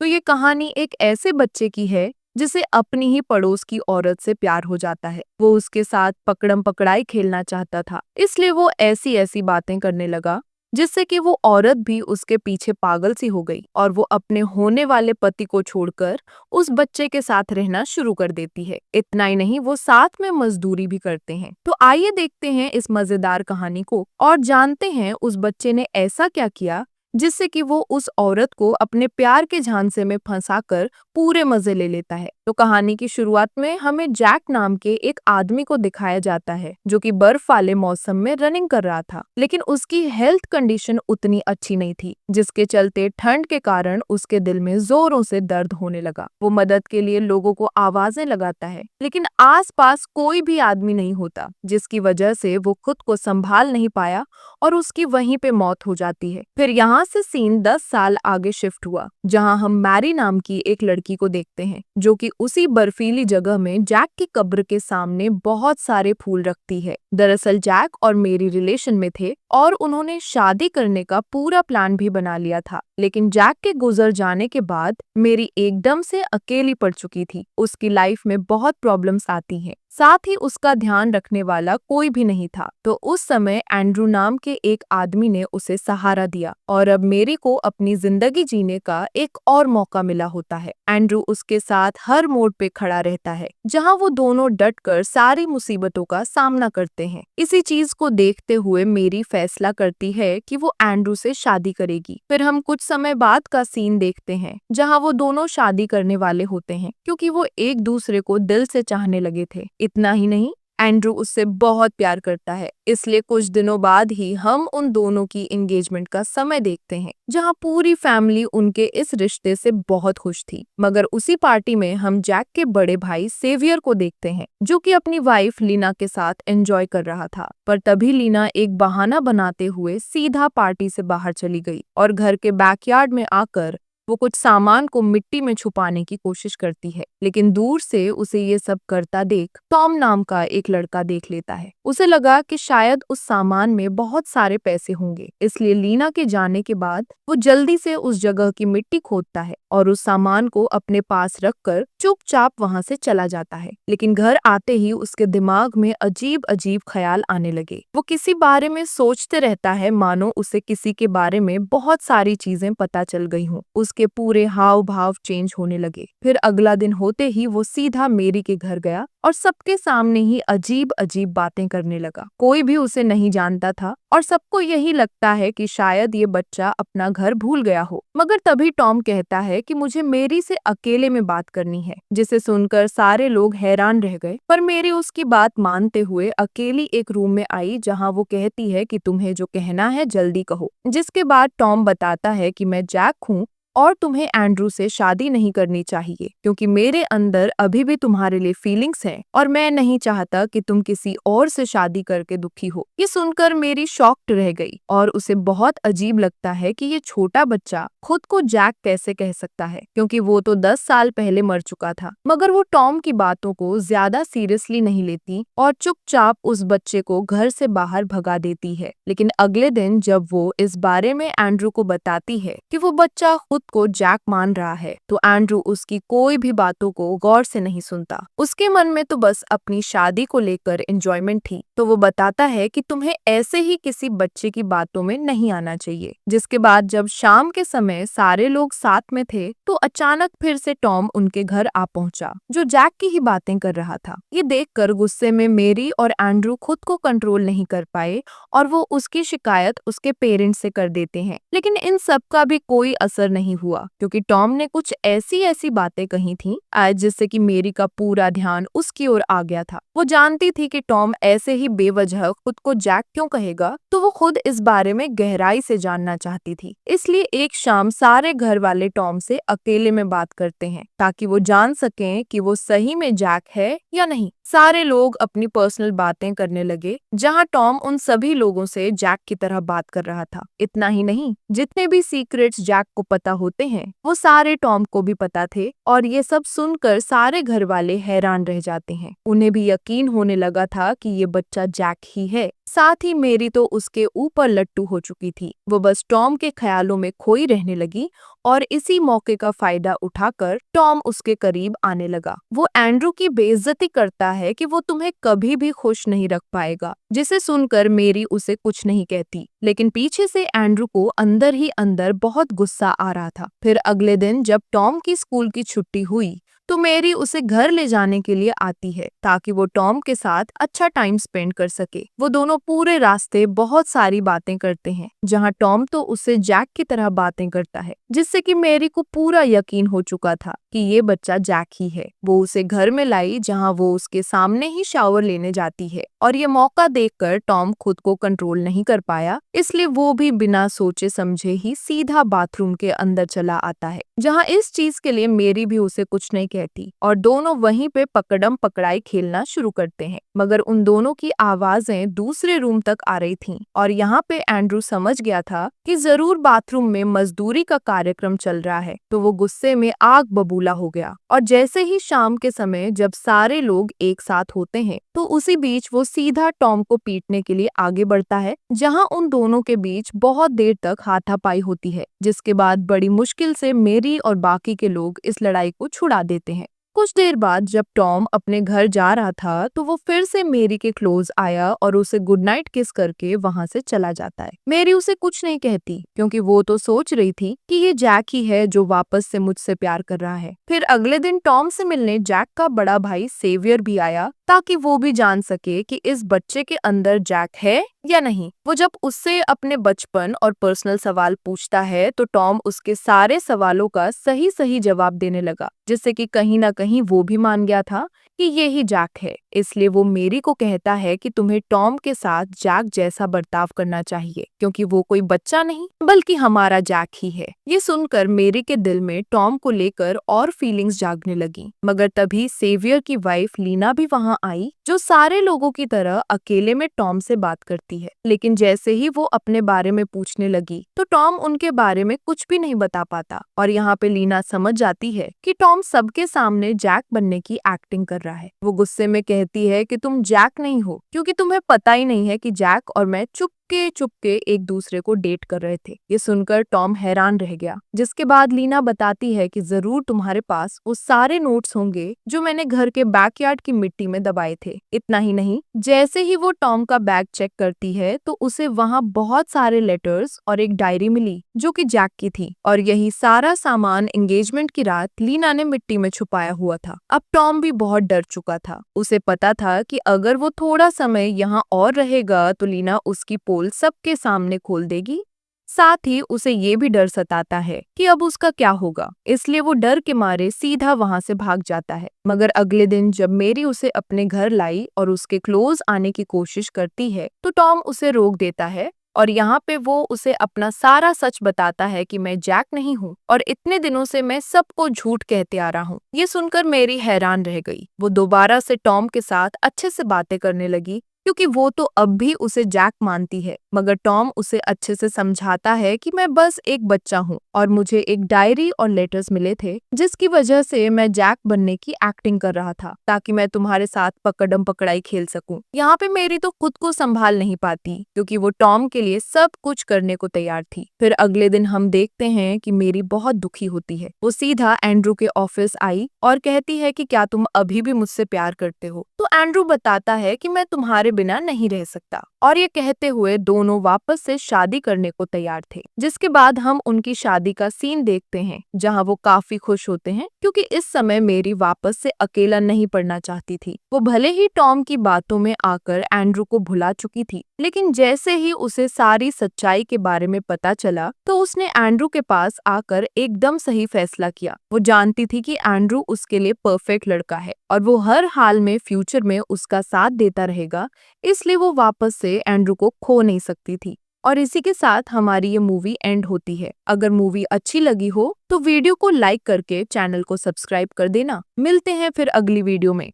तो ये कहानी एक ऐसे बच्चे की है जिसे अपनी ही पड़ोस की औरत से प्यार हो जाता है। वो उसके साथ पकड़म पकड़ाई खेलना चाहता था, इसलिए वो ऐसी ऐसी बातें करने लगा जिससे कि वो औरत भी उसके पीछे पागल सी हो गई और वो अपने होने वाले पति को छोड़कर उस बच्चे के साथ रहना शुरू कर देती है। इतना ही नहीं, वो साथ में मजदूरी भी करते हैं। तो आइए देखते हैं इस मजेदार कहानी को और जानते हैं उस बच्चे ने ऐसा क्या किया जिससे कि वो उस औरत को अपने प्यार के झांसे में फंसाकर पूरे मजे ले लेता है। तो कहानी की शुरुआत में हमें जैक नाम के एक आदमी को दिखाया जाता है जो कि बर्फ वाले मौसम में रनिंग कर रहा था, लेकिन उसकी हेल्थ कंडीशन उतनी अच्छी नहीं थी, जिसके चलते ठंड के कारण उसके दिल में जोरों से दर्द होने लगा। वो मदद के लिए लोगों को आवाजें लगाता है, लेकिन आसपास कोई भी आदमी नहीं होता, जिसकी वजह से वो खुद को संभाल नहीं पाया और उसकी वहीं पे मौत हो जाती है। फिर यहाँ से सीन 10 साल आगे शिफ्ट हुआ, जहाँ हम मैरी नाम की एक लड़की को देखते हैं जो कि उसी बर्फीली जगह में जैक की कब्र के सामने बहुत सारे फूल रखती है। दरअसल जैक और मेरी रिलेशन में थे और उन्होंने शादी करने का पूरा प्लान भी बना लिया था, लेकिन जैक के गुजर जाने के बाद मेरी एकदम से अकेली पड़ चुकी थी। उसकी लाइफ में बहुत प्रॉब्लम्स आती हैं, साथ ही उसका ध्यान रखने वाला कोई भी नहीं था। तो उस समय एंड्रू नाम के एक आदमी ने उसे सहारा दिया और अब मेरी को अपनी जिंदगी जीने का एक और मौका मिला होता है। एंड्रू उसके साथ हर मोड़ पे खड़ा रहता है, जहां वो दोनों डटकर सारी मुसीबतों का सामना करते हैं। इसी चीज को देखते हुए मेरी फैसला करती है कि वो एंड्रू से शादी करेगी। फिर हम कुछ समय बाद का सीन देखते हैं जहां वो दोनों शादी करने वाले होते हैं, क्योंकि वो एक दूसरे को दिल से चाहने लगे थे। इतना ही नहीं, एंड्रू उससे बहुत प्यार करता है, इसलिए कुछ दिनों बाद ही हम उन दोनों की एंगेजमेंट का समय देखते हैं, जहां पूरी फैमिली उनके इस रिश्ते से बहुत खुश थी। मगर उसी पार्टी में हम जैक के बड़े भाई सेवियर को देखते हैं, जो कि अपनी वाइफ लीना के साथ एंजॉय कर रहा था। पर तभी लीना एक बहाना बनाते हुए सीधा पार्टी से बाहर चली गई और घर के बैकयार्ड में आकर वो कुछ सामान को मिट्टी में छुपाने की कोशिश करती है, लेकिन दूर से उसे ये सब करता देख टॉम नाम का एक लड़का देख लेता है। उसे लगा कि शायद उस सामान में बहुत सारे पैसे होंगे, इसलिए लीना के जाने के बाद वो जल्दी से उस जगह की मिट्टी खोदता है और उस सामान को अपने पास रखकर चुपचाप वहां से चला जाता है। लेकिन घर आते ही उसके दिमाग में अजीब अजीब ख्याल आने लगे। वो किसी बारे में सोचते रहता है मानो उसे किसी के बारे में बहुत सारी चीजें पता चल गई हों। उसके पूरे हाव भाव चेंज होने लगे। फिर अगला दिन होते ही वो सीधा मेरी के घर गया और सबके सामने ही अजीब अजीब बातें करने लगा। कोई भी उसे नहीं जानता था और सबको यही लगता है कि शायद ये बच्चा अपना घर भूल गया हो। मगर तभी टॉम कहता है कि मुझे मेरी से अकेले में बात करनी है, जिसे सुनकर सारे लोग हैरान रह गए। पर मेरी उसकी बात मानते हुए अकेली एक रूम में आई, जहां वो कहती है कि तुम्हें जो कहना है जल्दी कहो। जिसके बाद टॉम बताता है कि मैं जैक हूँ और तुम्हें एंड्रू से शादी नहीं करनी चाहिए, क्योंकि मेरे अंदर अभी भी तुम्हारे लिए फीलिंग्स हैं और मैं नहीं चाहता कि तुम किसी और से शादी करके दुखी हो। ये सुनकर मेरी शॉक्ड रह गई और उसे बहुत अजीब लगता है कि ये छोटा बच्चा खुद को जैक कैसे कह सकता है, क्योंकि वो तो 10 साल पहले मर चुका था। मगर वो टॉम की बातों को ज्यादा सीरियसली नहीं लेती और चुपचाप उस बच्चे को घर से बाहर भगा देती है। लेकिन अगले दिन जब वो इस बारे में एंड्रू को बताती है कि वो बच्चा खुद को जैक मान रहा है, तो एंड्रू उसकी कोई भी बातों को गौर से नहीं सुनता। उसके मन में तो बस अपनी शादी को लेकर एंजॉयमेंट थी। तो वो बताता है कि तुम्हें ऐसे ही किसी बच्चे की बातों में नहीं आना चाहिए। जिसके बाद जब शाम के समय सारे लोग साथ में थे, तो अचानक फिर से टॉम उनके घर आ पहुंचा, जो जैक की ही बातें कर रहा था। ये देखकर गुस्से में मेरी और एंड्रू खुद को कंट्रोल नहीं कर पाए और वो उसकी शिकायत उसके पेरेंट्स से कर देते हैं। लेकिन इन सब का भी कोई असर नहीं हुआ, क्योंकि टॉम ने कुछ ऐसी ऐसी बातें कही थी आज, जिससे कि मेरी का पूरा ध्यान उसकी ओर आ गया था। वो जानती थी कि टॉम ऐसे ही बेवजह खुद को जैक क्यों कहेगा, तो वो खुद इस बारे में गहराई से जानना चाहती थी। इसलिए एक शाम सारे घर वाले टॉम से अकेले में बात करते हैं, ताकि वो जान सकें कि वो सही में जैक है या नहीं। सारे लोग अपनी पर्सनल बातें करने लगे, जहां टॉम उन सभी लोगों से जैक की तरह बात कर रहा था। इतना ही नहीं, जितने भी सीक्रेट्स जैक को पता होते हैं, वो सारे टॉम को भी पता थे और ये सब सुनकर सारे घर वाले हैरान रह जाते हैं। उन्हें भी यकीन होने लगा था कि ये बच्चा जैक ही है। साथ ही मेरी तो उसके ऊपर लट्टू हो चुकी थी। वो बस टॉम के ख्यालों में खोई रहने लगी और इसी मौके का फायदा उठाकर टॉम उसके करीब आने लगा। वो एंड्रू की बेइज्जती करता है कि वो तुम्हें कभी भी खुश नहीं रख पाएगा, जिसे सुनकर मेरी उसे कुछ नहीं कहती, लेकिन पीछे से एंड्रू को अंदर ही अंदर बहुत गुस्सा आ रहा था। फिर अगले दिन जब टॉम की स्कूल की छुट्टी हुई तो मेरी उसे घर ले जाने के लिए आती है ताकि वो टॉम के साथ अच्छा टाइम स्पेंड कर सके। वो दोनों पूरे रास्ते बहुत सारी बातें करते हैं, जहाँ टॉम तो उससे जैक की तरह बातें करता है, जिससे कि मेरी को पूरा यकीन हो चुका था कि ये बच्चा जैक ही है। वो उसे घर में लाई जहाँ वो उसके सामने ही शावर लेने जाती है और ये मौका देखकर टॉम खुद को कंट्रोल नहीं कर पाया, इसलिए वो भी बिना सोचे समझे ही सीधा बाथरूम के अंदर चला आता है, जहाँ इस चीज के लिए मेरी भी उसे कुछ नहीं कहती और दोनों वहीं पे पकड़म पकड़ाई खेलना शुरू करते हैं। मगर उन दोनों की आवाजें दूसरे रूम तक आ रही थीं और यहाँ पे एंड्रू समझ गया था कि जरूर बाथरूम में मजदूरी का कार्यक्रम चल रहा है, तो वो गुस्से में आग बबूला हो गया। और जैसे ही शाम के समय जब सारे लोग एक साथ होते हैं तो उसी बीच वो सीधा टॉम को पीटने के लिए आगे बढ़ता है, जहाँ उन दोनों के बीच बहुत देर तक हाथापाई होती है, जिसके बाद बड़ी मुश्किल से मेरी और बाकी के लोग इस लड़ाई को छुड़ा देते हैं। कुछ देर बाद जब टॉम अपने घर जा रहा था तो वो फिर से मेरी के क्लोज आया और उसे गुड नाइट किस करके वहां से चला जाता है। मेरी उसे कुछ नहीं कहती क्योंकि वो तो सोच रही थी कि ये जैक ही है जो वापस से मुझसे प्यार कर रहा है। फिर अगले दिन टॉम से मिलने जैक का बड़ा भाई सेवियर भी आया ताकि वो भी जान सके कि इस बच्चे के अंदर जैक है या नहीं। वो जब उससे अपने बचपन और पर्सनल सवाल पूछता है तो टॉम उसके सारे सवालों का सही सही जवाब देने लगा, जिससे कि कहीं ना कहीं वो भी मान गया था कि ये ही जैक है। इसलिए वो मेरी को कहता है कि तुम्हें टॉम के साथ जैक जैसा बर्ताव करना चाहिए, क्योंकि वो कोई बच्चा नहीं बल्कि हमारा जैक ही है। ये सुनकर मेरी के दिल में टॉम को लेकर और फीलिंग्स जागने लगी। मगर तभी सेवियर की वाइफ लीना भी वहां आई, जो सारे लोगों की तरह अकेले में टॉम से बात करती है। लेकिन जैसे ही वो अपने बारे में पूछने लगी तो टॉम उनके बारे में कुछ भी नहीं बता पाता और यहाँ पे लीना समझ जाती है कि टॉम सबके सामने जैक बनने की एक्टिंग कर रहा है। वो गुस्से में कहती है कि तुम जैक नहीं हो, क्योंकि तुम्हें पता ही नहीं है कि जैक और मैं चुपके एक दूसरे को डेट कर रहे थे। ये सुनकर टॉम हैरान रह गया, जिसके बाद लीना बताती है कि जरूर तुम्हारे पास वो सारे नोट्स होंगे जो मैंने घर के बैकयार्ड की मिट्टी में दबाए थे। इतना ही नहीं, जैसे ही वो टॉम का बैग चेक करती है तो उसे वहाँ बहुत सारे लेटर्स और एक डायरी मिली जो कि जैक की थी, और यही सारा सामान एंगेजमेंट की रात लीना ने मिट्टी में छुपाया हुआ था। अब टॉम भी बहुत डर चुका था। उसे पता था कि अगर वो थोड़ा समय यहाँ और रहेगा तो लीना उसकी पोल सबके सामने खोल देगी। साथ ही उसे ये भी डर सताता है कि अब उसका क्या होगा, इसलिए वो डर के मारे सीधा वहां से भाग जाता है। मगर अगले दिन जब मेरी उसे अपने घर लाई और उसके क्लोज आने की कोशिश करती है तो टॉम उसे रोक देता है और यहाँ पे वो उसे अपना सारा सच बताता है कि मैं जैक नहीं हूँ और इतने दिनों से मैं सबको झूठ कहते आ रहा हूँ। ये सुनकर मेरी हैरान रह गई। वो दोबारा से टॉम के साथ अच्छे से बातें करने लगी, क्योंकि वो तो अब भी उसे जैक मानती है। मगर टॉम उसे अच्छे से समझाता है कि मैं बस एक बच्चा हूँ और मुझे एक डायरी और लेटर्स मिले थे जिसकी वजह से मैं जैक बनने की एक्टिंग कर रहा था ताकि मैं तुम्हारे साथ पकड़म पकड़ाई खेल सकूं। यहाँ पे मेरी तो खुद को संभाल नहीं पाती क्योंकि वो टॉम के लिए सब कुछ करने को तैयार थी। फिर अगले दिन हम देखते हैं कि मेरी बहुत दुखी होती है। वो सीधा एंड्रू के ऑफिस आई और कहती है कि क्या तुम अभी भी मुझसे प्यार करते हो? तो एंड्रू बताता है कि मैं तुम्हारे बिना नहीं रह सकता, और ये कहते हुए दोनों वापस से शादी करने को तैयार थे। जिसके बाद हम उनकी शादी का सीन देखते हैं जहां वो काफी खुश होते हैं क्योंकि इस समय मेरी वापस से अकेला नहीं पड़ना चाहती थी। वो भले ही टॉम की बातों में आकर एंड्रू को भुला चुकी थी, लेकिन जैसे ही उसे सारी सच्चाई के बारे में पता चला तो उसने एंड्रू के पास आकर एकदम सही फैसला किया। वो जानती थी कि एंड्रू उसके लिए परफेक्ट लड़का है और वो हर हाल में फ्यूचर में उसका साथ देता रहेगा, इसलिए वो वापस से एंड्रू को खो नहीं सकती थी। और इसी के साथ हमारी ये मूवी एंड होती है। अगर मूवी अच्छी लगी हो तो वीडियो को लाइक करके चैनल को सब्सक्राइब कर देना। मिलते हैं फिर अगली वीडियो में।